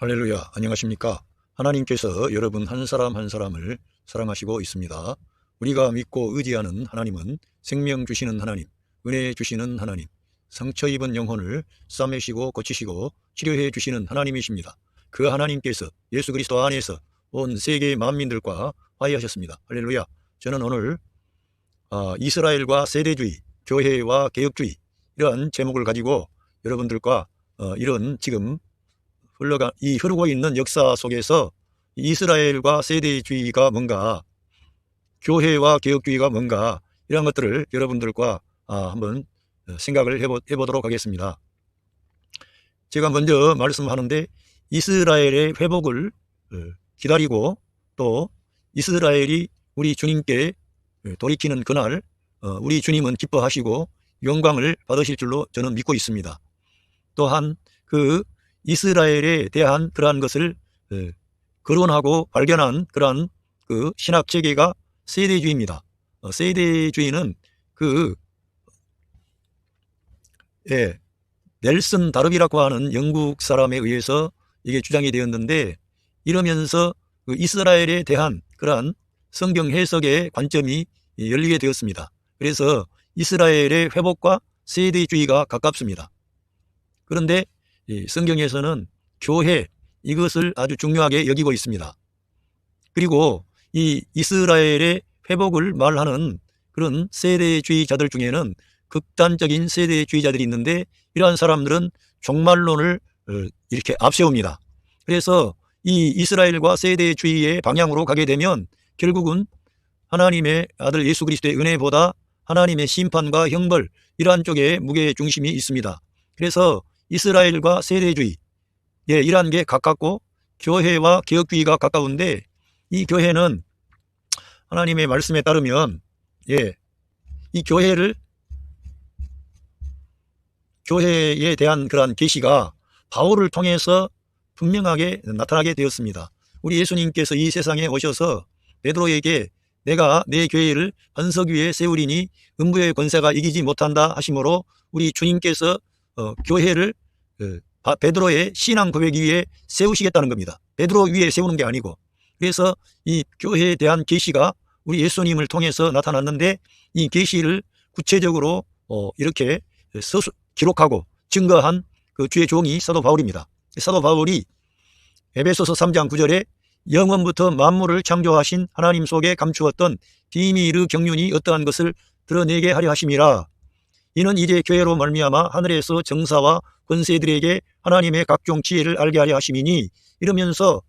할렐루야, 안녕하십니까? 하나님께서 여러분 한 사람 한 사람을 사랑하시고 있습니다. 우리가 믿고 의지하는 하나님은 생명 주시는 하나님, 은혜 주시는 하나님, 상처 입은 영혼을 싸매시고 고치시고 치료해 주시는 하나님이십니다. 그 하나님께서 예수 그리스도 안에서 온 세계 만민들과 화해하셨습니다. 할렐루야. 저는 오늘 이스라엘과 세대주의, 교회와 개혁주의 이러한 제목을 가지고 여러분들과 이런 지금 흐르고 있는 역사 속에서 이스라엘과 세대주의가 뭔가, 교회와 개혁주의가 뭔가, 이런 것들을 여러분들과 한번 생각을 해보도록 하겠습니다. 제가 먼저 말씀하는데, 이스라엘의 회복을 기다리고 또 이스라엘이 우리 주님께 돌이키는 그날 우리 주님은 기뻐하시고 영광을 받으실 줄로 저는 믿고 있습니다. 또한 그 이스라엘에 대한 그러한 것을 거론하고 발견한 그러한 그 신학 체계가 세대주의입니다. 세대주의는 넬슨 다르비라고 하는 영국 사람에 의해서 이게 주장이 되었는데, 이러면서 그 이스라엘에 대한 그러한 성경 해석의 관점이 열리게 되었습니다. 그래서 이스라엘의 회복과 세대주의가 가깝습니다. 그런데 성경에서는 교회, 이것을 아주 중요하게 여기고 있습니다. 그리고 이 이스라엘의 회복을 말하는 그런 세대주의자들 중에는 극단적인 세대주의자들이 있는데, 이러한 사람들은 종말론을 이렇게 앞세웁니다. 그래서 이 이스라엘과 세대주의의 방향으로 가게 되면 결국은 하나님의 아들 예수 그리스도의 은혜보다 하나님의 심판과 형벌, 이러한 쪽에 무게 중심이 있습니다. 그래서 이스라엘과 세대주의, 이러한 게 가깝고 교회와 개혁주의가 가까운데, 이 교회는 하나님의 말씀에 따르면 이 교회에 대한 그러한 계시가 바울을 통해서 분명하게 나타나게 되었습니다. 우리 예수님께서 이 세상에 오셔서 베드로에게 내가 내 교회를 반석 위에 세우리니 음부의 권세가 이기지 못한다 하심으로, 우리 주님께서 교회를 베드로의 신앙 고백 위에 세우시겠다는 겁니다. 베드로 위에 세우는 게 아니고. 그래서 이 교회에 대한 계시가 우리 예수님을 통해서 나타났는데, 이 계시를 구체적으로 이렇게 기록하고 증거한 그 주의 종이 사도 바울입니다. 사도 바울이 에베소서 3장 9절에 영원부터 만물을 창조하신 하나님 속에 감추었던 비밀의 경륜이 어떠한 것을 드러내게 하려 하심이라. 이는 이제 교회로 말미암아 하늘에서 정사와 권세들에게 하나님의 각종 지혜를 알게 하려 하심이니, 이러면서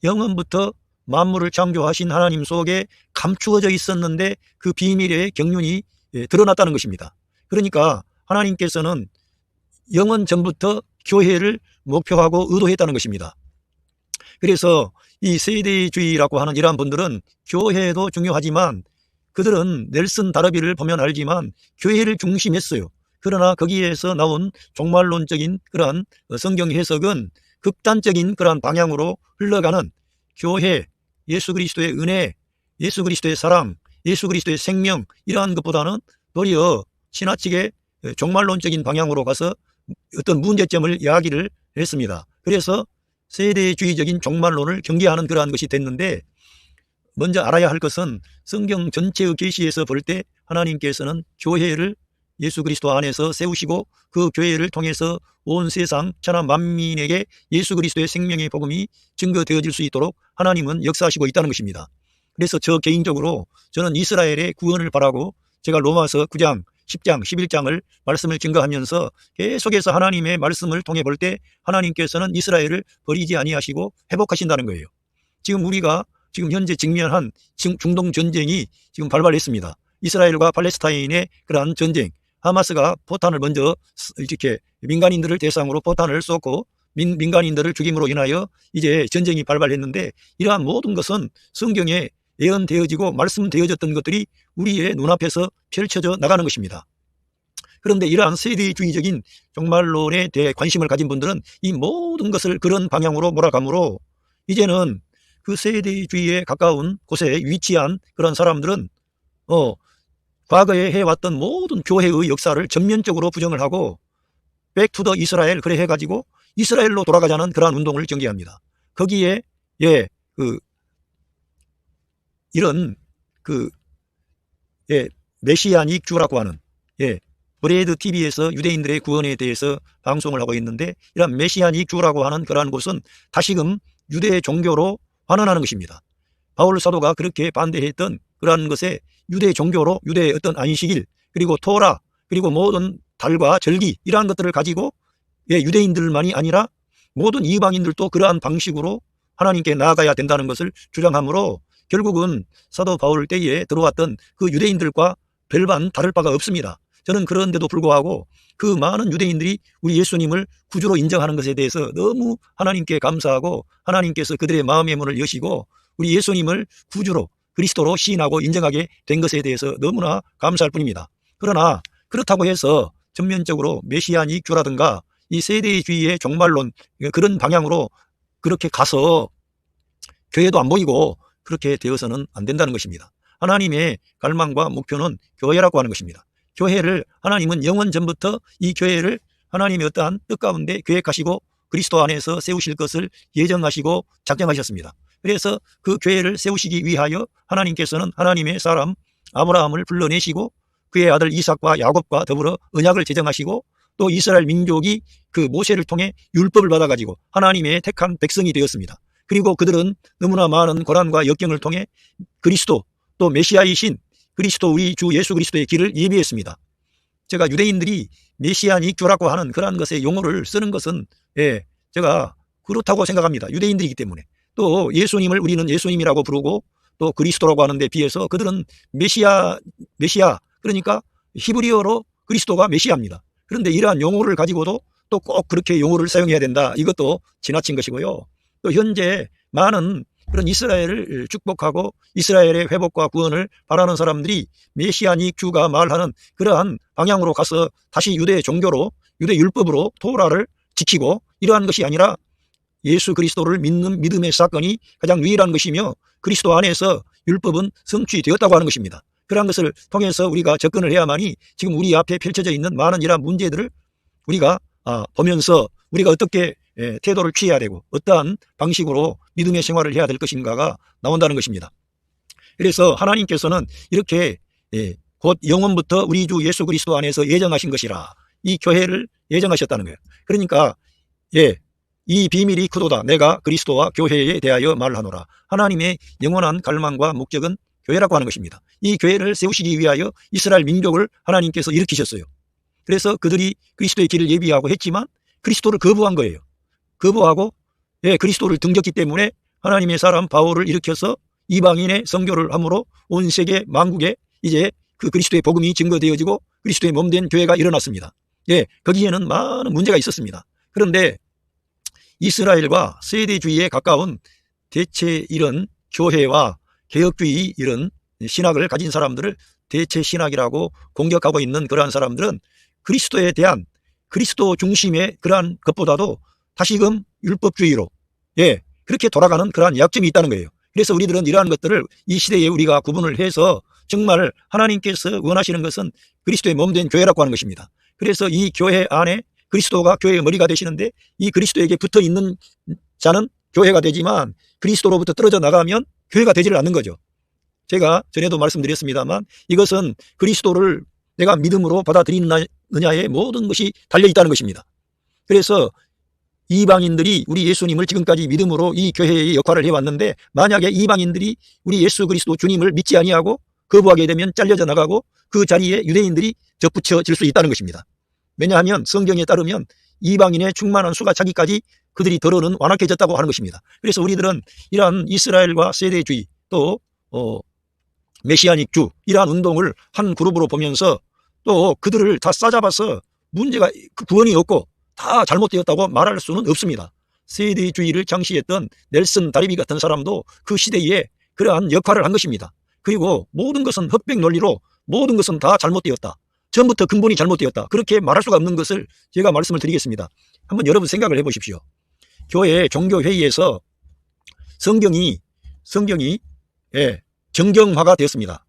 영원부터 만물을 창조하신 하나님 속에 감추어져 있었는데 그 비밀의 경륜이 드러났다는 것입니다. 그러니까 하나님께서는 영원 전부터 교회를 목표하고 의도했다는 것입니다. 그래서 이 세대주의라고 하는 이러한 분들은 교회도 중요하지만, 그들은 넬슨 다르비를 보면 알지만 교회를 중심했어요. 그러나 거기에서 나온 종말론적인 그러한 성경 해석은 극단적인 그러한 방향으로 흘러가는 교회, 예수 그리스도의 은혜, 예수 그리스도의 사랑, 예수 그리스도의 생명, 이러한 것보다는 도리어 지나치게 종말론적인 방향으로 가서 어떤 문제점을 이야기를 했습니다. 그래서 세대주의적인 종말론을 경계하는 그러한 것이 됐는데, 먼저 알아야 할 것은 성경 전체의 계시에서 볼 때 하나님께서는 교회를 예수 그리스도 안에서 세우시고 그 교회를 통해서 온 세상 천하 만민에게 예수 그리스도의 생명의 복음이 증거되어질 수 있도록 하나님은 역사하시고 있다는 것입니다. 그래서 저 개인적으로 저는 이스라엘의 구원을 바라고, 제가 로마서 9장, 10장, 11장을 말씀을 증거하면서 계속해서 하나님의 말씀을 통해 볼 때 하나님께서는 이스라엘을 버리지 아니하시고 회복하신다는 거예요. 지금 우리가 지금 현재 직면한 중동 전쟁이 지금 발발했습니다. 이스라엘과 팔레스타인의 그러한 전쟁, 하마스가 포탄을 먼저 이렇게 민간인들을 대상으로 포탄을 쏟고 민간인들을 죽임으로 인하여 이제 전쟁이 발발했는데, 이러한 모든 것은 성경에 예언되어지고 말씀되어졌던 것들이 우리의 눈앞에서 펼쳐져 나가는 것입니다. 그런데 이러한 세대주의적인 종말론에 대해 관심을 가진 분들은 이 모든 것을 그런 방향으로 몰아가므로, 이제는 그 세대주의에 가까운 곳에 위치한 그런 사람들은 과거에 해왔던 모든 교회의 역사를 전면적으로 부정을 하고 백투더 이스라엘 그래 해가지고 이스라엘로 돌아가자는 그러한 운동을 전개합니다. 거기에 이런 메시아닉 주라고 하는 브레드 TV에서 유대인들의 구원에 대해서 방송을 하고 있는데, 이런 메시아닉 주라고 하는 그러한 곳은 다시금 유대 종교로 환원하는 것입니다. 바울 사도가 그렇게 반대했던 그러한 것에 유대 종교로 유대의 어떤 안식일, 그리고 토라, 그리고 모든 달과 절기, 이러한 것들을 가지고 유대인들만이 아니라 모든 이방인들도 그러한 방식으로 하나님께 나아가야 된다는 것을 주장하므로 결국은 사도 바울 때에 들어왔던 그 유대인들과 별반 다를 바가 없습니다. 저는 그런데도 불구하고 그 많은 유대인들이 우리 예수님을 구주로 인정하는 것에 대해서 너무 하나님께 감사하고, 하나님께서 그들의 마음의 문을 여시고 우리 예수님을 구주로 그리스도로 시인하고 인정하게 된 것에 대해서 너무나 감사할 뿐입니다. 그러나 그렇다고 해서 전면적으로 메시아닉 주라든가 이 세대주의의 종말론, 그런 방향으로 그렇게 가서 교회도 안 보이고 그렇게 되어서는 안 된다는 것입니다. 하나님의 갈망과 목표는 교회라고 하는 것입니다. 교회를 하나님은 영원 전부터 이 교회를 하나님의 어떠한 뜻 가운데 계획하시고 그리스도 안에서 세우실 것을 예정하시고 작정하셨습니다. 그래서 그 교회를 세우시기 위하여 하나님께서는 하나님의 사람 아브라함을 불러내시고 그의 아들 이삭과 야곱과 더불어 언약을 제정하시고, 또 이스라엘 민족이 그 모세를 통해 율법을 받아가지고 하나님의 택한 백성이 되었습니다. 그리고 그들은 너무나 많은 고난과 역경을 통해 그리스도, 또 메시아이신 그리스도 우리 주 예수 그리스도의 길을 예비했습니다. 제가 유대인들이 메시아닉 주라고 하는 그러한 것의 용어를 쓰는 것은 제가 그렇다고 생각합니다. 유대인들이기 때문에. 또 예수님을 우리는 예수님이라고 부르고 또 그리스도라고 하는 데 비해서 그들은 메시아, 그러니까 히브리어로 그리스도가 메시아입니다. 그런데 이러한 용어를 가지고도 또 꼭 그렇게 용어를 사용해야 된다, 이것도 지나친 것이고요. 또 현재 많은 그런 이스라엘을 축복하고 이스라엘의 회복과 구원을 바라는 사람들이 메시아닉 주가 말하는 그러한 방향으로 가서 다시 유대 종교로, 유대 율법으로 토라를 지키고 이러한 것이 아니라 예수 그리스도를 믿는 믿음의 사건이 가장 유일한 것이며 그리스도 안에서 율법은 성취되었다고 하는 것입니다. 그러한 것을 통해서 우리가 접근을 해야만이 지금 우리 앞에 펼쳐져 있는 많은 이러한 문제들을 우리가 보면서 우리가 어떻게 태도를 취해야 되고 어떠한 방식으로 믿음의 생활을 해야 될 것인가가 나온다는 것입니다. 그래서 하나님께서는 이렇게 곧 영원부터 우리 주 예수 그리스도 안에서 예정하신 것이라 이 교회를 예정하셨다는 거예요. 그러니까 이 비밀이 크도다. 내가 그리스도와 교회에 대하여 말하노라. 하나님의 영원한 갈망과 목적은 교회라고 하는 것입니다. 이 교회를 세우시기 위하여 이스라엘 민족을 하나님께서 일으키셨어요. 그래서 그들이 그리스도의 길을 예비하고 했지만 그리스도를 거부한 거예요. 거부하고 그리스도를 등졌기 때문에 하나님의 사람 바울을 일으켜서 이방인의 선교를 함으로 온 세계 만국에 이제 그 그리스도의 복음이 증거되어지고 그리스도의 몸된 교회가 일어났습니다. 거기에는 많은 문제가 있었습니다. 그런데 이스라엘과 세대주의에 가까운 대체 이런 교회와 개혁주의 이런 신학을 가진 사람들을 대체 신학이라고 공격하고 있는 그러한 사람들은 그리스도에 대한 그리스도 중심의 그러한 것보다도 다시금 율법주의로 그렇게 돌아가는 그러한 약점이 있다는 거예요. 그래서 우리들은 이러한 것들을 이 시대에 우리가 구분을 해서 정말 하나님께서 원하시는 것은 그리스도의 몸된 교회라고 하는 것입니다. 그래서 이 교회 안에 그리스도가 교회의 머리가 되시는데 이 그리스도에게 붙어 있는 자는 교회가 되지만 그리스도로부터 떨어져 나가면 교회가 되지를 않는 거죠. 제가 전에도 말씀드렸습니다만 이것은 그리스도를 내가 믿음으로 받아들이느냐의 모든 것이 달려있다는 것입니다. 그래서 이방인들이 우리 예수님을 지금까지 믿음으로 이 교회의 역할을 해왔는데 만약에 이방인들이 우리 예수 그리스도 주님을 믿지 아니하고 거부하게 되면 잘려져 나가고 그 자리에 유대인들이 접붙여질 수 있다는 것입니다. 왜냐하면 성경에 따르면 이방인의 충만한 수가 차기까지 그들이 더러는 완악해졌다고 하는 것입니다. 그래서 우리들은 이러한 이스라엘과 세대주의 또 메시아닉 주 이러한 운동을 한 그룹으로 보면서 또 그들을 다 싸잡아서 문제가 구원이 없고 다 잘못되었다고 말할 수는 없습니다. 세대주의를 창시했던 넬슨 다리비 같은 사람도 그 시대에 그러한 역할을 한 것입니다. 그리고 모든 것은 흑백 논리로 모든 것은 다 잘못되었다. 처음부터 근본이 잘못되었다. 그렇게 말할 수가 없는 것을 제가 말씀을 드리겠습니다. 한번 여러분 생각을 해보십시오. 교회 종교회의에서 성경이 정경화가 되었습니다.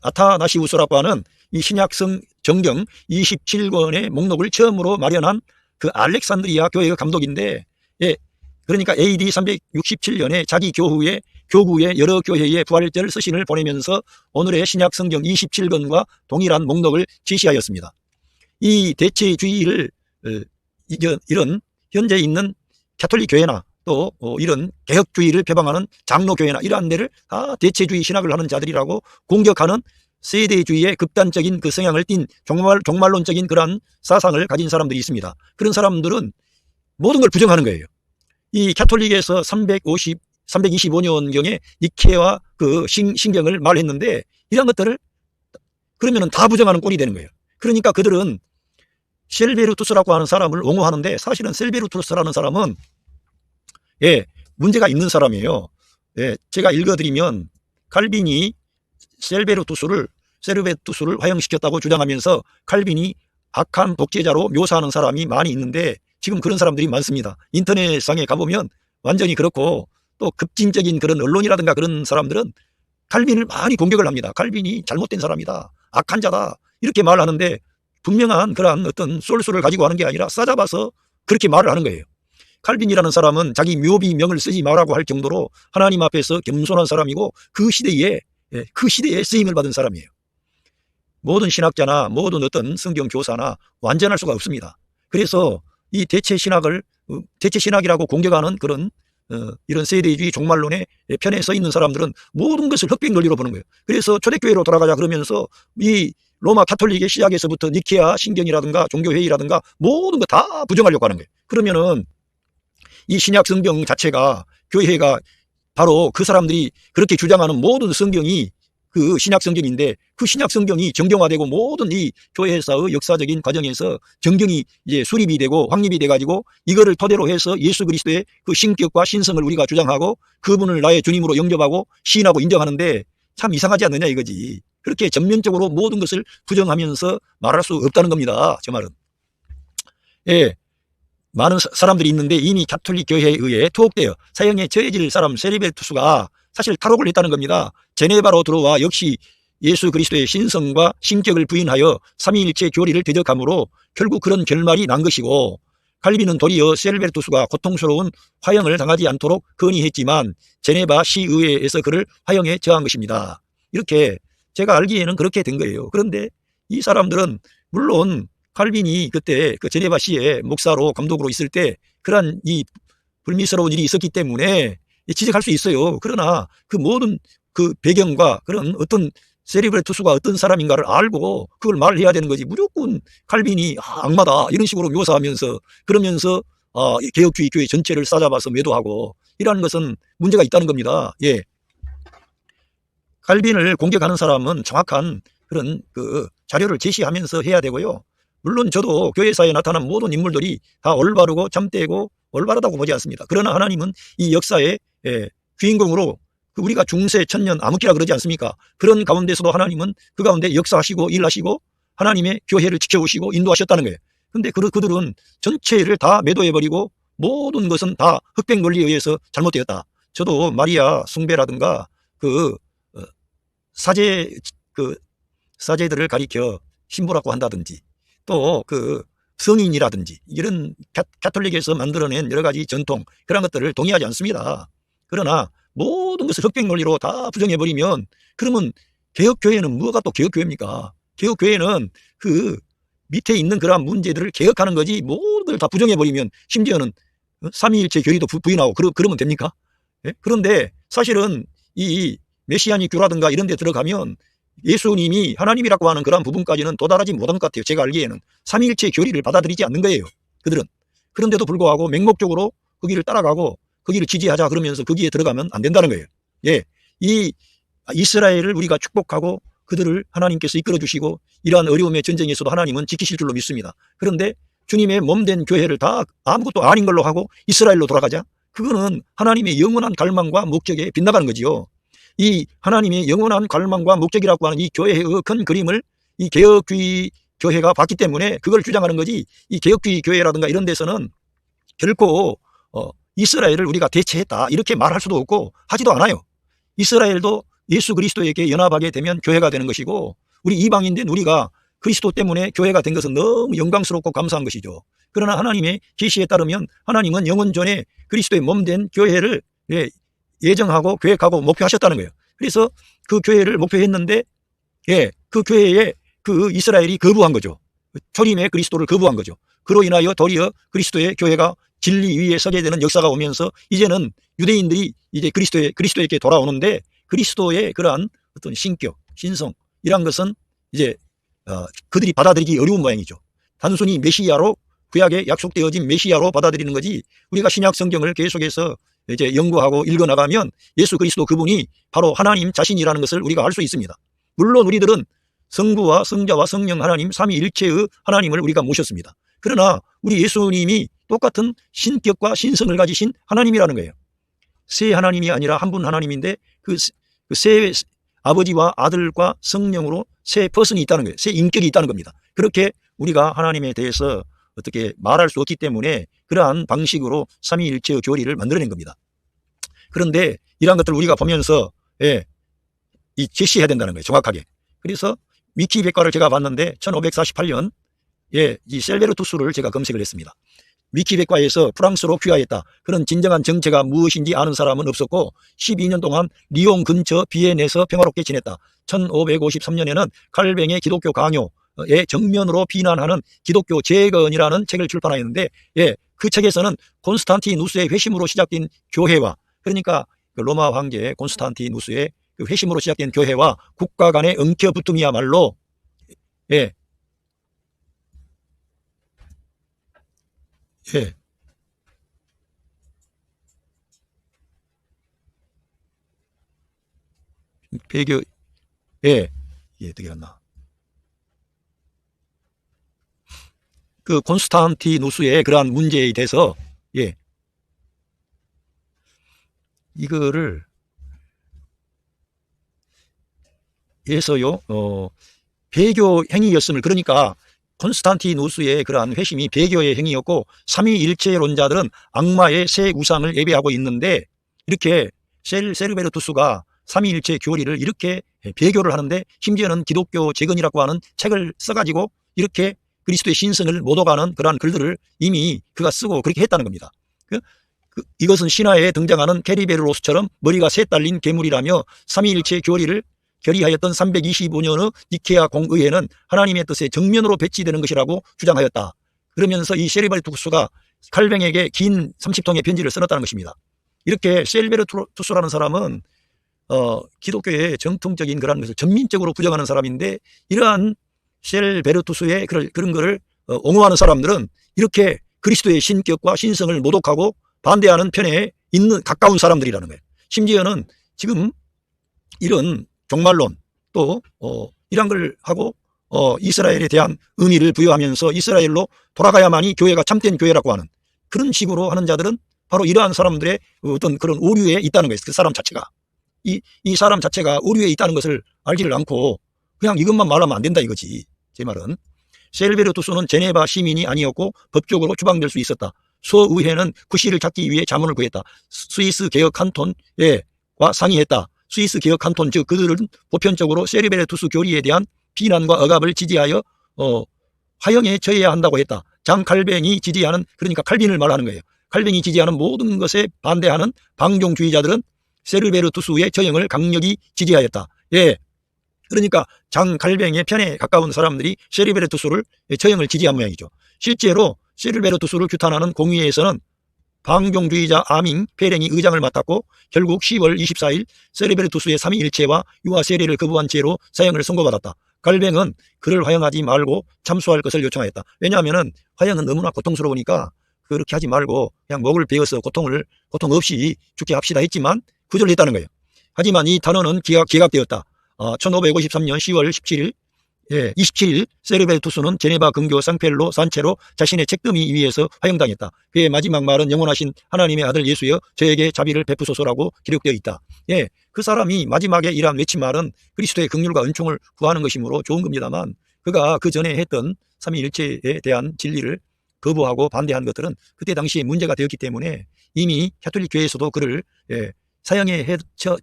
아타나시우스라고 하는 이 신약성 정경 27권의 목록을 처음으로 마련한 그 알렉산드리아 교회의 감독인데, 예, 그러니까 AD 367년에 자기 교구의 여러 교회에 부활절 서신을 보내면서 오늘의 신약성경 27권과 동일한 목록을 제시하였습니다. 이 대체주의를 이런 현재 있는 가톨릭 교회나 또 이런 개혁주의를 표방하는 장로교회나 이러한 데를 다 대체주의 신학을 하는 자들이라고 공격하는 세대주의의 극단적인 그 성향을 띤 종말론적인 그러한 사상을 가진 사람들이 있습니다. 그런 사람들은 모든 걸 부정하는 거예요. 이 가톨릭에서 325년경에 니케와 그 신경을 말했는데 이런 것들을 그러면은 다 부정하는 꼴이 되는 거예요. 그러니까 그들은 셀베르투스라고 하는 사람을 옹호하는데 사실은 셀베르투스라는 사람은 문제가 있는 사람이에요. 제가 읽어드리면 칼빈이 셀베르투스를 화형시켰다고 주장하면서 칼빈이 악한 독재자로 묘사하는 사람이 많이 있는데 지금 그런 사람들이 많습니다. 인터넷상에 가보면 완전히 그렇고 또 급진적인 그런 언론이라든가 그런 사람들은 칼빈을 많이 공격을 합니다. 칼빈이 잘못된 사람이다, 악한 자다 이렇게 말하는데 분명한 그러한 어떤 쏠수를 가지고 하는 게 아니라 싸잡아서 그렇게 말을 하는 거예요. 칼빈이라는 사람은 자기 묘비명을 쓰지 말라고 할 정도로 하나님 앞에서 겸손한 사람이고 그 시대에 쓰임을 받은 사람이에요. 모든 신학자나 모든 어떤 성경 교사나 완전할 수가 없습니다. 그래서 이 대체신학이라고 공격하는 그런 이런 세대주의 종말론의 편에 서 있는 사람들은 모든 것을 흑백 논리로 보는 거예요. 그래서 초대교회로 돌아가자 그러면서 이 로마 가톨릭의 시작에서부터 니케아 신경이라든가 종교회의라든가 모든 거 다 부정하려고 하는 거예요. 그러면은 이 신약 성경 자체가 교회가 바로 그 사람들이 그렇게 주장하는 모든 성경이 그 신약 성경인데 그 신약 성경이 정경화되고 모든 이 교회에서의 역사적인 과정에서 정경이 이제 수립이 되고 확립이 돼 가지고 이거를 토대로 해서 예수 그리스도의 그 신격과 신성을 우리가 주장하고 그분을 나의 주님으로 영접하고 시인하고 인정하는데 참 이상하지 않느냐 이거지. 그렇게 전면적으로 모든 것을 부정하면서 말할 수 없다는 겁니다. 저 말은. 많은 사람들이 있는데 이미 가톨릭 교회에 의해 투옥되어 사형에 처해질 사람 셀베르투스가 사실 탈옥을 했다는 겁니다. 제네바로 들어와 역시 예수 그리스도의 신성과 신격을 부인하여 삼위일체 교리를 대적함으로 결국 그런 결말이 난 것이고 칼빈은 도리어 셀베르투스가 고통스러운 화형을 당하지 않도록 건의했지만 제네바 시의회에서 그를 화형에 저한 것입니다. 이렇게 제가 알기에는 그렇게 된 거예요. 그런데 이 사람들은 물론 칼빈이 그때 그 제네바 시의 목사로 감독으로 있을 때 그러한 이 불미스러운 일이 있었기 때문에 지적할 수 있어요. 그러나 그 모든 그 배경과 그런 어떤 셀베르투스가 어떤 사람인가를 알고 그걸 말을 해야 되는 거지. 무조건 칼빈이 악마다 이런 식으로 묘사하면서 그러면서 개혁주의 교회 전체를 싸잡아서 매도하고 이러한 것은 문제가 있다는 겁니다. 칼빈을 공격하는 사람은 정확한 그런 그 자료를 제시하면서 해야 되고요. 물론 저도 교회사에 나타난 모든 인물들이 다 올바르고 참되고 올바르다고 보지 않습니다. 그러나 하나님은 이 역사의 주인공으로 우리가 중세 천년 암흑기라 그러지 않습니까? 그런 가운데서도 하나님은 그 가운데 역사하시고 일하시고 하나님의 교회를 지켜오시고 인도하셨다는 거예요. 그런데 그들은 전체를 다 매도해버리고 모든 것은 다 흑백 논리에 의해서 잘못되었다. 저도 마리아 숭배라든가 사제들을 가리켜 신부라고 한다든지 또 그 성인이라든지 이런 가톨릭에서 만들어낸 여러 가지 전통 그런 것들을 동의하지 않습니다. 그러나 모든 것을 흑백 논리로 다 부정해버리면 그러면 개혁교회는 뭐가 또 개혁교회입니까? 개혁교회는 그 밑에 있는 그러한 문제들을 개혁하는 거지 모든 걸 다 부정해버리면 심지어는 삼위일체 교리도 부인하고 그러면 됩니까? 그런데 사실은 이 메시아닉 교라든가 이런 데 들어가면 예수님이 하나님이라고 하는 그런 부분까지는 도달하지 못한 것 같아요. 제가 알기에는 삼위일체 교리를 받아들이지 않는 거예요. 그들은. 그런데도 불구하고 맹목적으로 거기를 따라가고 거기를 지지하자 그러면서 거기에 들어가면 안 된다는 거예요. 이 이스라엘을 우리가 축복하고 그들을 하나님께서 이끌어 주시고 이러한 어려움의 전쟁에서도 하나님은 지키실 줄로 믿습니다. 그런데 주님의 몸된 교회를 다 아무것도 아닌 걸로 하고 이스라엘로 돌아가자? 그거는 하나님의 영원한 갈망과 목적에 빗나가는 거지요. 이 하나님의 영원한 갈망과 목적이라고 하는 이 교회의 큰 그림을 이 개혁주의 교회가 봤기 때문에 그걸 주장하는 거지 이 개혁주의 교회라든가 이런 데서는 결코 이스라엘을 우리가 대체했다 이렇게 말할 수도 없고 하지도 않아요. 이스라엘도 예수 그리스도에게 연합하게 되면 교회가 되는 것이고 우리 이방인된 우리가 그리스도 때문에 교회가 된 것은 너무 영광스럽고 감사한 것이죠. 그러나 하나님의 계시에 따르면 하나님은 영원 전에 그리스도의 몸된 교회를 예정하고 계획하고 목표하셨다는 거예요. 그래서 그 교회를 목표했는데 그 교회에 그 이스라엘이 거부한 거죠. 초림의 그리스도를 거부한 거죠. 그로 인하여 도리어 그리스도의 교회가 진리 위에 서게 되는 역사가 오면서 이제는 유대인들이 이제 그리스도에게 돌아오는데 그리스도의 그러한 어떤 신격, 신성 이런 것은 이제 그들이 받아들이기 어려운 모양이죠. 단순히 메시아로 구약에 약속되어진 메시아로 받아들이는 거지 우리가 신약 성경을 계속해서 이제 연구하고 읽어나가면 예수 그리스도 그분이 바로 하나님 자신이라는 것을 우리가 알 수 있습니다. 물론 우리들은 성부와 성자와 성령 하나님 삼위일체의 하나님을 우리가 모셨습니다. 그러나 우리 예수님이 똑같은 신격과 신성을 가지신 하나님이라는 거예요. 세 하나님이 아니라 한 분 하나님인데 그 세 아버지와 아들과 성령으로 세 퍼슨이 있다는 거예요. 세 인격이 있다는 겁니다. 그렇게 우리가 하나님에 대해서 어떻게 말할 수 없기 때문에 그러한 방식으로 삼위일체의 교리를 만들어낸 겁니다. 그런데 이러한 것들을 우리가 보면서 이 제시해야 된다는 거예요. 정확하게. 그래서 위키백과를 제가 봤는데 1548년 이 셀베르투스를 제가 검색을 했습니다. 위키백과에서 프랑스로 귀화했다. 그런 진정한 정체가 무엇인지 아는 사람은 없었고 12년 동안 리옹 근처 비엔에서 평화롭게 지냈다. 1553년에는 칼뱅의 기독교 강요에 정면으로 비난하는 기독교 재건이라는 책을 출판하였는데 그 책에서는 콘스탄티누스의 회심으로 시작된 교회와 그러니까 그 로마 황제 콘스탄티누스의 그 회심으로 시작된 교회와 국가 간의 엉켜붙음이야말로 배교 어떻게 했나 그 콘스탄티누스의 그러한 문제에 대해서 이거를 해서요 배교 행위였음을 그러니까 콘스탄티누스의 그러한 회심이 배교의 행위였고 삼위일체론자들은 악마의 새 우상을 예배하고 있는데 이렇게 세르베르투스가 삼위일체 교리를 이렇게 배교를 하는데 심지어는 기독교 재건이라고 하는 책을 써가지고 이렇게 그리스도의 신성을 못오가는 그러한 글들을 이미 그가 쓰고 그렇게 했다는 겁니다. 이것은 신화에 등장하는 케리베르로스처럼 머리가 셋 달린 괴물이라며 삼위일체 교리를 결의하였던 325년의 니케아 공의회는 하나님의 뜻에 정면으로 배치되는 것이라고 주장하였다. 그러면서 이 셀베르투스가 칼뱅에게 긴 30통의 편지를 써놨다는 것입니다. 이렇게 셀베르투스라는 사람은 기독교의 정통적인 그런 것을 전민적으로 부정하는 사람인데 이러한 셀베르투스의 그런 것을 옹호하는 사람들은 이렇게 그리스도의 신격과 신성을 모독하고 반대하는 편에 있는 가까운 사람들이라는 거예요. 심지어는 지금 이런 종말론 또 이런 걸 하고 이스라엘에 대한 의미를 부여하면서 이스라엘로 돌아가야만이 교회가 참된 교회라고 하는 그런 식으로 하는 자들은 바로 이러한 사람들의 어떤 그런 오류에 있다는 거예요. 그 사람 자체가 이 사람 자체가 오류에 있다는 것을 알지를 않고 그냥 이것만 말하면 안 된다 이거지. 제 말은 셀베르투스는 제네바 시민이 아니었고 법적으로 추방될 수 있었다. 소의회는 구실을 찾기 위해 자문을 구했다. 스위스 개혁 칸톤과 상의했다. 스위스 개혁 칸톤 즉 그들은 보편적으로 셀베르투스 교리에 대한 비난과 억압을 지지하여 화형에 처해야 한다고 했다. 장 칼뱅이 지지하는 그러니까 칼빈을 말하는 거예요. 칼뱅이 지지하는 모든 것에 반대하는 방종주의자들은 셀베르투스의 처형을 강력히 지지하였다. 그러니까 장 칼뱅의 편에 가까운 사람들이 셀베르투스를 처형을 지지한 모양이죠. 실제로 셀베르투스를 규탄하는 공의회에서는 방종주의자 아밍 페랭이 의장을 맡았고 결국 10월 24일 셀베르투스의 삼위일체와 유아 세례를 거부한 죄로 사형을 선고받았다. 칼뱅은 그를 화형하지 말고 참수할 것을 요청하였다. 왜냐하면 화형은 너무나 고통스러우니까 그렇게 하지 말고 그냥 목을 베어서 고통 없이 죽게 합시다 했지만 구절했다는 거예요. 하지만 이 단어는 기각되었다. 1553년 10월 27일 셀베르투스는 제네바 근교 상펠로 산채로 자신의 책더미 위에서 화형당했다. 그의 마지막 말은 영원하신 하나님의 아들 예수여 저에게 자비를 베푸소서라고 기록되어 있다. 그 사람이 마지막에 이러한 외친 말은 그리스도의 긍휼과 은총을 구하는 것이므로 좋은 겁니다만 그가 그 전에 했던 삼위일체에 대한 진리를 거부하고 반대한 것들은 그때 당시에 문제가 되었기 때문에 이미 가톨릭 교회에서도 그를 사형에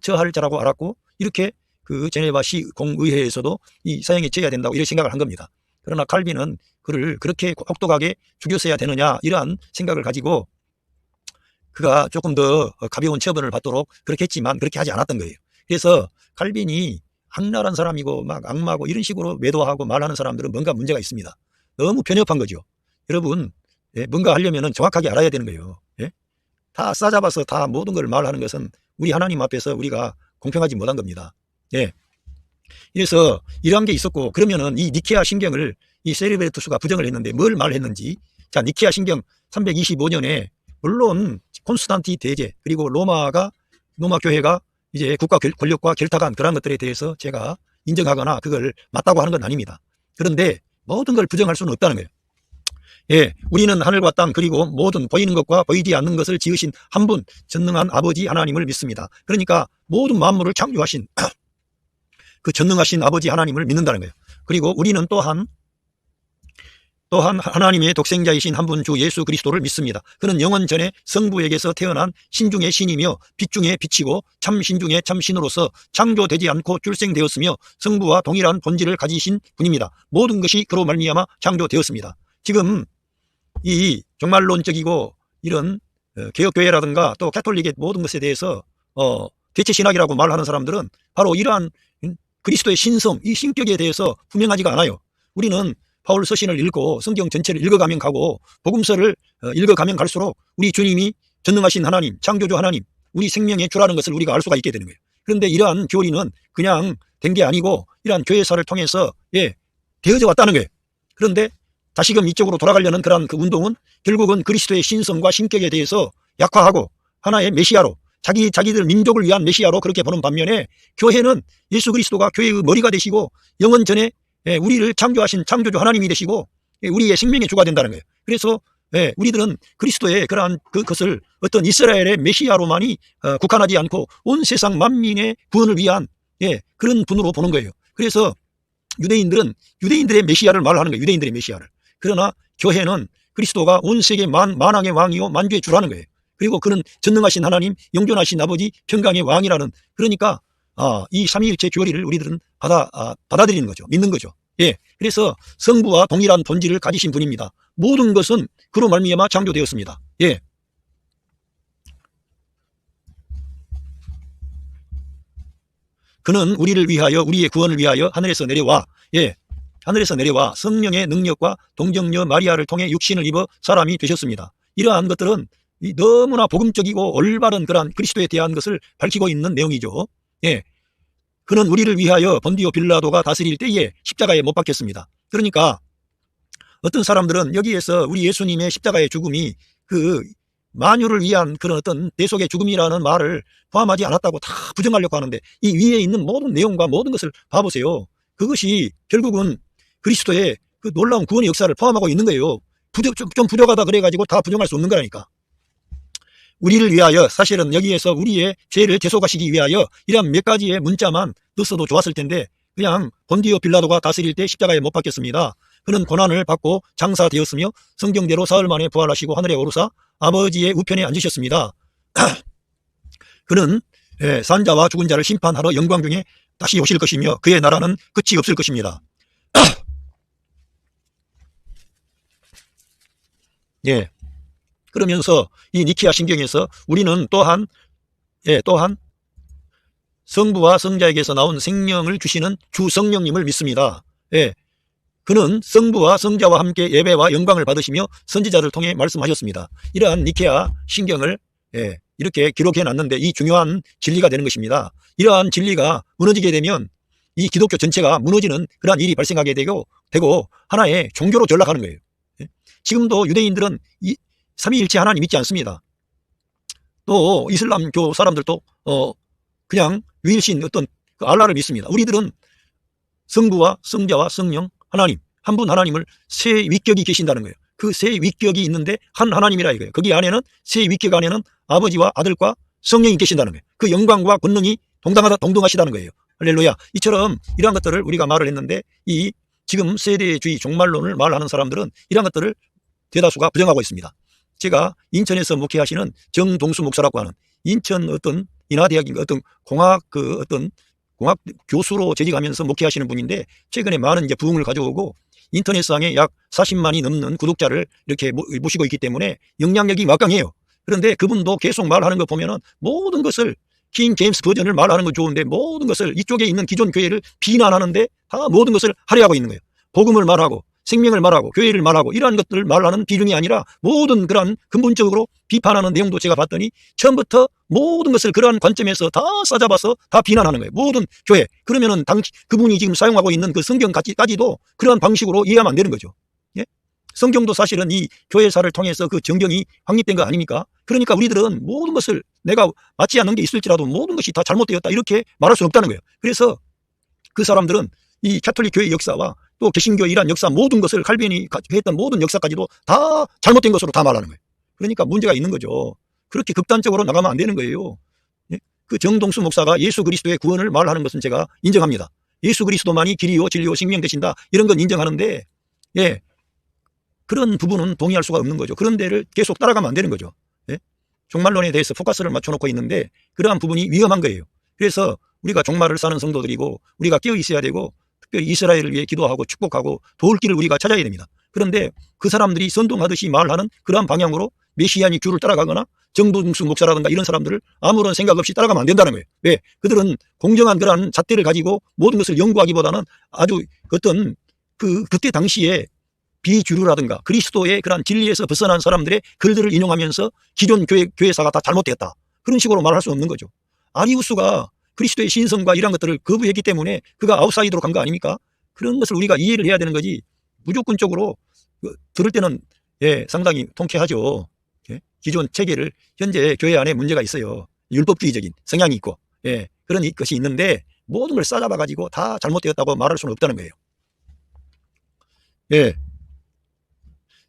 처할 자라고 알았고 이렇게 그 제네바 시공의회에서도 이 사형에 처해야 된다고 이렇게 생각을 한 겁니다. 그러나 칼빈은 그를 그렇게 혹독하게 죽였어야 되느냐 이러한 생각을 가지고 그가 조금 더 가벼운 처분을 받도록 그렇게 했지만 그렇게 하지 않았던 거예요. 그래서 칼빈이 악랄한 사람이고 막 악마고 이런 식으로 매도하고 말하는 사람들은 뭔가 문제가 있습니다. 너무 편협한 거죠. 여러분, 예, 뭔가 하려면 정확하게 알아야 되는 거예요. 예? 다 싸잡아서 다 모든 걸 말하는 것은 우리 하나님 앞에서 우리가 공평하지 못한 겁니다. 예. 그래서 이러한 게 있었고, 그러면은 이 니케아 신경을 이 세르베르투스가 부정을 했는데 뭘 말했는지, 자, 니케아 신경 325년에 물론 콘스탄티 대제 그리고 로마 교회가 이제 국가 권력과 결탁한 그런 것들에 대해서 제가 인정하거나 그걸 맞다고 하는 건 아닙니다. 그런데 모든 걸 부정할 수는 없다는 거예요. 예, 우리는 하늘과 땅 그리고 모든 보이는 것과 보이지 않는 것을 지으신 한 분 전능한 아버지 하나님을 믿습니다. 그러니까 모든 만물을 창조하신 그 전능하신 아버지 하나님을 믿는다는 거예요. 그리고 우리는 또한 하나님의 독생자이신 한 분 주 예수 그리스도를 믿습니다. 그는 영원 전에 성부에게서 태어난 신 중의 신이며 빛 중에 빛이고 참신 중에 참신으로서 창조되지 않고 출생되었으며 성부와 동일한 본질을 가지신 분입니다. 모든 것이 그로 말미암아 창조되었습니다. 지금 이 종말론적이고 이런 개혁교회라든가 또 가톨릭의 모든 것에 대해서 대체신학이라고 말하는 사람들은 바로 이러한 그리스도의 신성, 이 신격에 대해서 분명하지가 않아요. 우리는 바울 서신을 읽고 성경 전체를 읽어가면 가고 복음서를 읽어가면 갈수록 우리 주님이 전능하신 하나님, 창조주 하나님, 우리 생명의 주라는 것을 우리가 알 수가 있게 되는 거예요. 그런데 이러한 교리는 그냥 된 게 아니고 이러한 교회사를 통해서 되어져 왔다는 거예요. 그런데 다시금 이쪽으로 돌아가려는 그러한 그 운동은 결국은 그리스도의 신성과 신격에 대해서 약화하고 하나의 메시아로 자기들 민족을 위한 메시아로 그렇게 보는 반면에 교회는 예수 그리스도가 교회의 머리가 되시고 영원 전에 우리를 창조하신 창조주 하나님이 되시고 우리의 생명의 주가 된다는 거예요. 그래서 우리들은 그리스도의 그러한 그것을 어떤 이스라엘의 메시아로만이 국한하지 않고 온 세상 만민의 구원을 위한 그런 분으로 보는 거예요. 그래서 유대인들은 유대인들의 메시아를 말하는 거예요. 유대인들의 메시아를. 그러나 교회는 그리스도가 온 세계 만왕의 왕이요 만주의 주라는 거예요. 그리고 그는 전능하신 하나님, 영존하신 아버지, 평강의 왕이라는, 그러니까 이 삼위일체 교리를 우리들은 받아들이는 거죠. 믿는 거죠. 예. 그래서 성부와 동일한 본질을 가지신 분입니다. 모든 것은 그로 말미암아 창조되었습니다. 예. 그는 우리를 위하여, 우리의 구원을 위하여 하늘에서 내려와, 하늘에서 내려와 성령의 능력과 동정녀 마리아를 통해 육신을 입어 사람이 되셨습니다. 이러한 것들은 너무나 복음적이고 올바른 그러한 그리스도에 대한 것을 밝히고 있는 내용이죠. 예. 그는 우리를 위하여 본디오 빌라도가 다스릴 때에 십자가에 못 박혔습니다. 그러니까 어떤 사람들은 여기에서 우리 예수님의 십자가의 죽음이 그 만유를 위한 그런 어떤 대속의 죽음이라는 말을 포함하지 않았다고 다 부정하려고 하는데 이 위에 있는 모든 내용과 모든 것을 봐보세요. 그것이 결국은 그리스도의 그 놀라운 구원의 역사를 포함하고 있는 거예요. 좀 부족하다 그래가지고 다 부정할 수 없는 거라니까. 우리를 위하여, 사실은 여기에서 우리의 죄를 대속하시기 위하여 이런 몇 가지의 문자만 넣었어도 좋았을 텐데 그냥 본디오 빌라도가 다스릴 때 십자가에 못 박혔습니다. 그는 고난을 받고 장사되었으며 성경대로 사흘 만에 부활하시고 하늘에 오르사 아버지의 우편에 앉으셨습니다. 그는 산자와 죽은 자를 심판하러 영광 중에 다시 오실 것이며 그의 나라는 끝이 없을 것입니다. 예. 그러면서 이 니케아 신경에서 우리는 또한 성부와 성자에게서 나온 생명을 주시는 주 성령님을 믿습니다. 그는 성부와 성자와 함께 예배와 영광을 받으시며 선지자를 통해 말씀하셨습니다. 이러한 니케아 신경을 이렇게 기록해 놨는데 이 중요한 진리가 되는 것입니다. 이러한 진리가 무너지게 되면 이 기독교 전체가 무너지는 그러한 일이 발생하게 되고 하나의 종교로 전락하는 거예요. 지금도 유대인들은 이 삼위일체 하나님 믿지 않습니다. 또 이슬람교 사람들도 그냥 유일신 어떤 그 알라를 믿습니다. 우리들은 성부와 성자와 성령 하나님 한 분 하나님을 세 위격이 계신다는 거예요. 그 세 위격이 있는데 한 하나님이라 이거예요. 거기 안에는 세 위격 안에는 아버지와 아들과 성령이 계신다는 거예요. 그 영광과 권능이 동등하시다는 거예요. 할렐루야. 이처럼 이러한 것들을 우리가 말을 했는데 이 지금 세대주의 종말론을 말하는 사람들은 이러한 것들을 대다수가 부정하고 있습니다. 제가 인천에서 목회하시는 정동수 목사라고 하는 인천 어떤 인하대학인가 어떤 공학 그 어떤 공학 교수로 재직하면서 목회하시는 분인데 최근에 많은 이제 부흥을 가져오고 인터넷상에 약 40만이 넘는 구독자를 이렇게 모시고 있기 때문에 영향력이 막강해요. 그런데 그분도 계속 말하는 거 보면은 모든 것을 킹 제임스 버전을 말하는 건 좋은데 모든 것을 이쪽에 있는 기존 교회를 비난하는데 다 모든 것을 할애하고 있는 거예요. 복음을 말하고 생명을 말하고 교회를 말하고 이러한 것들을 말하는 비중이 아니라 모든 그러한 근본적으로 비판하는 내용도 제가 봤더니 처음부터 모든 것을 그러한 관점에서 다 싸잡아서 다 비난하는 거예요. 모든 교회. 그러면은 그분이 지금 사용하고 있는 그 성경까지도 그러한 방식으로 이해하면 안 되는 거죠. 예? 성경도 사실은 이 교회사를 통해서 그 정경이 확립된 거 아닙니까? 그러니까 우리들은 모든 것을 내가 맞지 않는 게 있을지라도 모든 것이 다 잘못되었다 이렇게 말할 수 없다는 거예요. 그래서 그 사람들은 이 가톨릭 교회 역사와 또 개신교 이란 역사 모든 것을 칼빈이 했던 모든 역사까지도 다 잘못된 것으로 다 말하는 거예요. 그러니까 문제가 있는 거죠. 그렇게 극단적으로 나가면 안 되는 거예요. 예? 그 정동수 목사가 예수 그리스도의 구원을 말하는 것은 제가 인정합니다. 예수 그리스도만이 길이요 진리요 생명 되신다 이런 건 인정하는데 예, 그런 부분은 동의할 수가 없는 거죠. 그런 데를 계속 따라가면 안 되는 거죠. 예? 종말론에 대해서 포커스를 맞춰놓고 있는데 그러한 부분이 위험한 거예요. 그래서 우리가 종말을 사는 성도들이고 우리가 깨어 있어야 되고 특별히 이스라엘을 위해 기도하고 축복하고 도울 길을 우리가 찾아야 됩니다. 그런데 그 사람들이 선동하듯이 말하는 그러한 방향으로 메시아니 큐를 따라가거나 정동수 목사라든가 이런 사람들을 아무런 생각 없이 따라가면 안 된다는 거예요. 왜? 그들은 공정한 그러한 잣대를 가지고 모든 것을 연구하기보다는 아주 어떤 그때 당시에 비주류라든가 그리스도의 그러한 진리에서 벗어난 사람들의 글들을 인용하면서 기존 교회사가 다 잘못되었다. 그런 식으로 말할 수 없는 거죠. 아리우스가 그리스도의 신성과 이런 것들을 거부했기 때문에 그가 아웃사이드로 간 거 아닙니까? 그런 것을 우리가 이해를 해야 되는 거지 무조건적으로 들을 때는 예, 상당히 통쾌하죠. 예? 기존 체계를 현재 교회 안에 문제가 있어요. 율법주의적인 성향이 있고 예, 그런 것이 있는데 모든 걸 싸잡아 가지고 다 잘못되었다고 말할 수는 없다는 거예요. 예.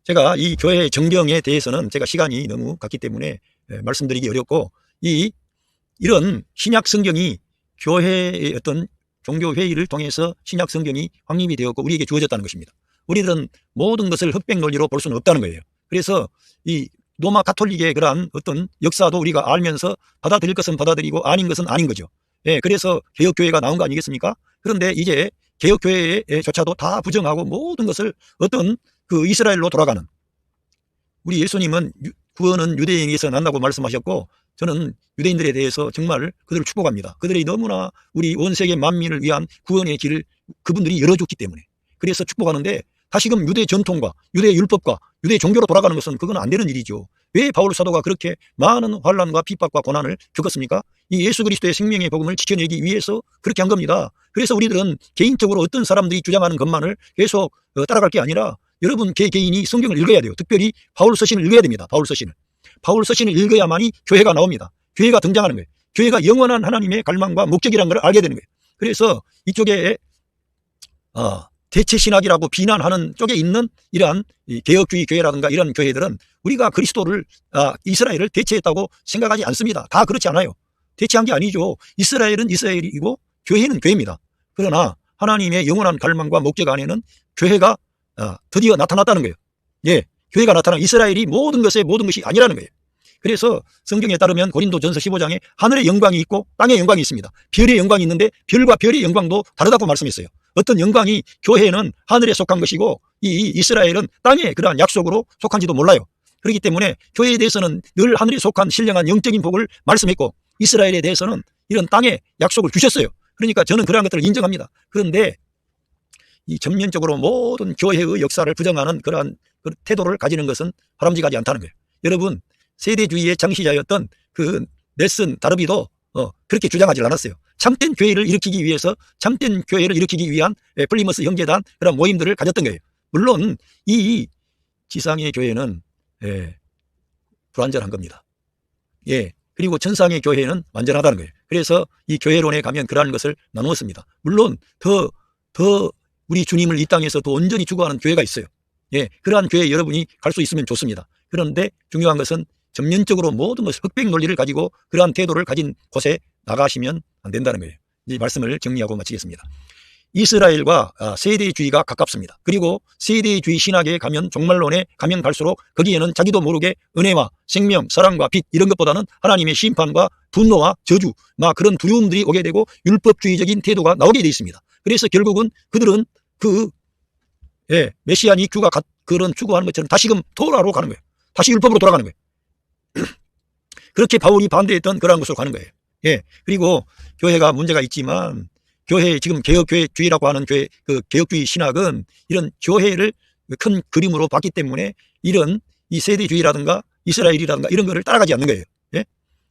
제가 이 교회 정경에 대해서는 제가 시간이 너무 갔기 때문에 말씀드리기 어렵고 이런 신약 성경이 교회의 어떤 종교 회의를 통해서 신약 성경이 확립이 되었고 우리에게 주어졌다는 것입니다. 우리들은 모든 것을 흑백 논리로 볼 수는 없다는 거예요. 그래서 이 로마 가톨릭의 그러한 어떤 역사도 우리가 알면서 받아들일 것은 받아들이고 아닌 것은 아닌 거죠. 예, 그래서 개혁교회가 나온 거 아니겠습니까? 그런데 이제 개혁교회조차도 다 부정하고 모든 것을 어떤 그 이스라엘로 돌아가는 우리 예수님은 구원은 유대인에게서 난다고 말씀하셨고 저는 유대인들에 대해서 정말 그들을 축복합니다. 그들이 너무나 우리 온 세계 만민을 위한 구원의 길을 그분들이 열어줬기 때문에 그래서 축복하는데 다시금 유대 전통과 유대 율법과 유대 종교로 돌아가는 것은 그건 안 되는 일이죠. 왜 바울 사도가 그렇게 많은 환난과 핍박과 고난을 겪었습니까? 이 예수 그리스도의 생명의 복음을 지켜내기 위해서 그렇게 한 겁니다. 그래서 우리들은 개인적으로 어떤 사람들이 주장하는 것만을 계속 따라갈 게 아니라 여러분 개인이 성경을 읽어야 돼요. 특별히 바울 서신을 읽어야 됩니다. 바울 서신을 읽어야만이 교회가 나옵니다. 교회가 등장하는 거예요. 교회가 영원한 하나님의 갈망과 목적이라는 걸 알게 되는 거예요. 그래서 이쪽에 대체신학이라고 비난하는 쪽에 있는 이러한 개혁주의 교회라든가 이런 교회들은 우리가 그리스도를 이스라엘을 대체했다고 생각하지 않습니다. 다 그렇지 않아요. 대체한 게 아니죠. 이스라엘은 이스라엘이고 교회는 교회입니다. 그러나 하나님의 영원한 갈망과 목적 안에는 교회가 드디어 나타났다는 거예요. 예, 교회가 나타난 이스라엘이 모든 것이 아니라는 거예요. 그래서 성경에 따르면 고린도전서 15장에 하늘의 영광이 있고 땅의 영광이 있습니다. 별의 영광이 있는데 별과 별의 영광도 다르다고 말씀했어요. 어떤 영광이 교회는 하늘에 속한 것이고 이 이스라엘은 땅의 그러한 약속으로 속한지도 몰라요. 그렇기 때문에 교회에 대해서는 늘 하늘에 속한 신령한 영적인 복을 말씀했고 이스라엘에 대해서는 이런 땅의 약속을 주셨어요. 그러니까 저는 그러한 것들을 인정합니다. 그런데 이 전면적으로 모든 교회의 역사를 부정하는 그러한 태도를 가지는 것은 바람직하지 않다는 거예요. 여러분 세대주의의 창시자였던 그 넬슨 다르비도 그렇게 주장하지 않았어요. 참된 교회를 일으키기 위해서 참된 교회를 일으키기 위한 플리머스 형제단 그런 모임들을 가졌던 거예요. 물론 이 지상의 교회는 불완전한 겁니다. 예. 그리고 천상의 교회는 완전하다는 거예요. 그래서 이 교회론에 가면 그러한 것을 나누었습니다. 물론 더 우리 주님을 이 땅에서 더 온전히 추구하는 교회가 있어요. 예. 그러한 교회 여러분이 갈 수 있으면 좋습니다. 그런데 중요한 것은 전면적으로 모든 것을 흑백 논리를 가지고 그러한 태도를 가진 곳에 나가시면 안 된다는 거예요. 이 말씀을 정리하고 마치겠습니다. 이스라엘과 세대주의가 가깝습니다. 그리고 세대주의 신학에 가면 종말론에 가면 갈수록 거기에는 자기도 모르게 은혜와 생명, 사랑과 빛 이런 것보다는 하나님의 심판과 분노와 저주 막 그런 두려움들이 오게 되고 율법주의적인 태도가 나오게 돼 있습니다. 그래서 결국은 그들은 메시안 이큐가 그런 추구하는 것처럼 다시금 토라로 가는 거예요. 다시 율법으로 돌아가는 거예요. 그렇게 바울이 반대했던 그러한 것으로 가는 거예요. 그리고 교회가 문제가 있지만 교회 지금 개혁교회주의라고 하는 교회 그 개혁주의 신학은 이런 교회를 큰 그림으로 봤기 때문에 이런 이 세대주의라든가 이스라엘이라든가 이런 거를 따라가지 않는 거예요.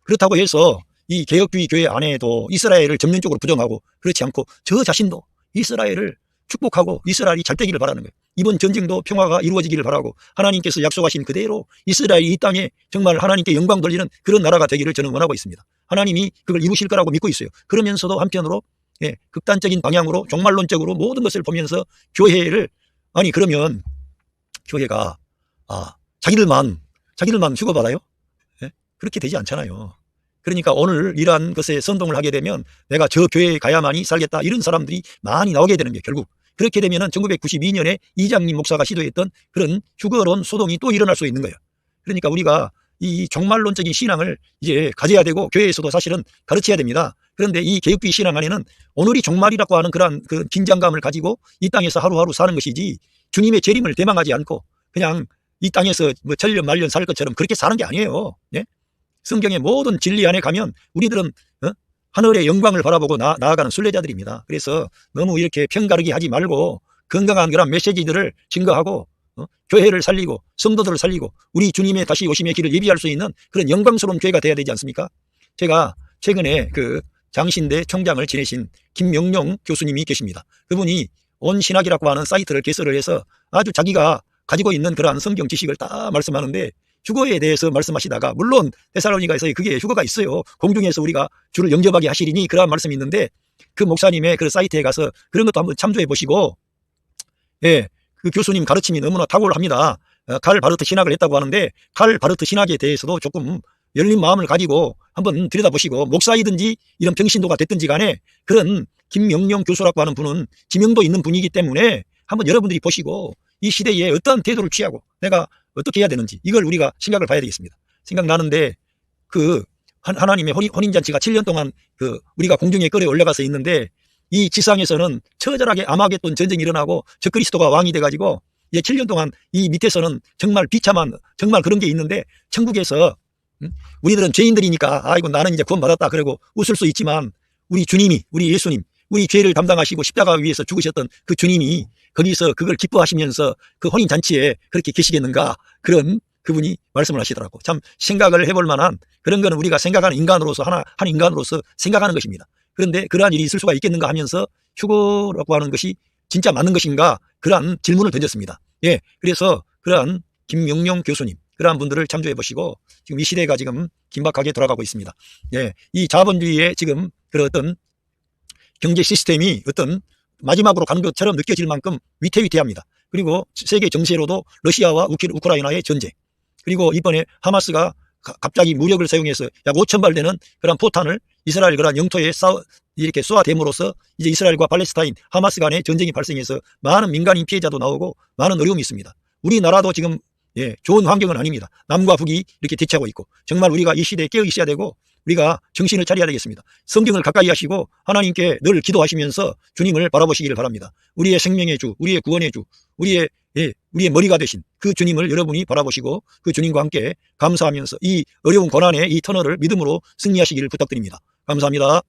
그렇다고 해서 이 개혁주의 교회 안에도 이스라엘을 전면적으로 부정하고 그렇지 않고 저 자신도 이스라엘을 축복하고 이스라엘이 잘 되기를 바라는 거예요. 이번 전쟁도 평화가 이루어지기를 바라고 하나님께서 약속하신 그대로 이스라엘이 이 땅에 정말 하나님께 영광 돌리는 그런 나라가 되기를 저는 원하고 있습니다. 하나님이 그걸 이루실 거라고 믿고 있어요. 그러면서도 한편으로 극단적인 방향으로 종말론적으로 모든 것을 보면서 교회를 그러면 교회가 자기들만 휴거받아요? 그렇게 되지 않잖아요. 그러니까 오늘 이러한 것에 선동을 하게 되면 내가 저 교회에 가야만이 살겠다 이런 사람들이 많이 나오게 되는 게 결국 그렇게 되면은 1992년에 이장님 목사가 시도했던 그런 휴거론 소동이 또 일어날 수 있는 거예요. 그러니까 우리가 이 종말론적인 신앙을 이제 가져야 되고 교회에서도 사실은 가르쳐야 됩니다. 그런데 이 개혁주의 신앙 안에는 오늘이 종말이라고 하는 그런 그 긴장감을 가지고 이 땅에서 하루하루 사는 것이지 주님의 재림을 대망하지 않고 그냥 이 땅에서 뭐 천년 만년 살 것처럼 그렇게 사는 게 아니에요. 성경의 모든 진리 안에 가면 우리들은 하늘의 영광을 바라보고 나아가는 순례자들입니다. 그래서 너무 이렇게 편가르기 하지 말고 건강한 그런 메시지들을 증거하고 교회를 살리고 성도들을 살리고 우리 주님의 다시 오심의 길을 예비할 수 있는 그런 영광스러운 교회가 돼야 되지 않습니까? 제가 최근에 그 장신대 총장을 지내신 김명룡 교수님이 계십니다. 그분이 온신학이라고 하는 사이트를 개설을 해서 아주 자기가 가지고 있는 그러한 성경 지식을 다 말씀하는데 휴거에 대해서 말씀하시다가 물론 데살로니가에서 그게 휴거가 있어요. 공중에서 우리가 주를 영접하게 하시리니 그러한 말씀이 있는데 그 목사님의 그 사이트에 가서 그런 것도 한번 참조해 보시고 그 교수님 가르침이 너무나 탁월합니다. 칼 바르트 신학을 했다고 하는데 칼 바르트 신학에 대해서도 조금 열린 마음을 가지고 한번 들여다보시고 목사이든지 이런 평신도가 됐든지 간에 그런 김명룡 교수라고 하는 분은 지명도 있는 분이기 때문에 한번 여러분들이 보시고 이 시대에 어떠한 태도를 취하고 내가 어떻게 해야 되는지 이걸 우리가 생각을 봐야 되겠습니다. 생각나는데 그 하나님의 혼인잔치가 7년 동안 그 우리가 공중에 끌어 올라가서 있는데 이 지상에서는 처절하게 아마겟돈 전쟁이 일어나고 적그리스도가 왕이 돼가지고 이제 7년 동안 이 밑에서는 정말 비참한 정말 그런 게 있는데 천국에서 우리들은 죄인들이니까 아이고 나는 이제 구원받았다 그러고 웃을 수 있지만 우리 주님이 우리 예수님 우리 죄를 담당하시고 십자가 위에서 죽으셨던 그 주님이 거기서 그걸 기뻐하시면서 그 혼인잔치에 그렇게 계시겠는가 그런 그분이 말씀을 하시더라고. 참 생각을 해볼 만한 그런 거는 우리가 생각하는 인간으로서 한 인간으로서 생각하는 것입니다. 그런데 그러한 일이 있을 수가 있겠는가 하면서 휴거라고 하는 것이 진짜 맞는 것인가 그러한 질문을 던졌습니다. 그래서 그러한 김명룡 교수님 그러한 분들을 참조해 보시고 지금 이 시대가 지금 긴박하게 돌아가고 있습니다. 이 자본주의의 지금 그런 어떤 경제 시스템이 어떤 마지막으로 가는 것처럼 느껴질 만큼 위태위태합니다. 그리고 세계 정세로도 러시아와 우크라이나의 전쟁 그리고 이번에 하마스가 갑자기 무력을 사용해서 약 5,000발 되는 그런 포탄을 이스라엘 그런 영토에 이렇게 쏘아댐으로써 이제 이스라엘과 팔레스타인 하마스 간의 전쟁이 발생해서 많은 민간인 피해자도 나오고 많은 어려움이 있습니다. 우리나라도 지금 좋은 환경은 아닙니다. 남과 북이 이렇게 대치하고 있고 정말 우리가 이 시대에 깨어 있어야 되고 우리가 정신을 차려야 되겠습니다. 성경을 가까이 하시고 하나님께 늘 기도하시면서 주님을 바라보시기를 바랍니다. 우리의 생명의 주, 우리의 구원의 주, 우리의 머리가 되신 그 주님을 여러분이 바라보시고 그 주님과 함께 감사하면서 이 어려운 고난의 이 터널을 믿음으로 승리하시기를 부탁드립니다. 감사합니다.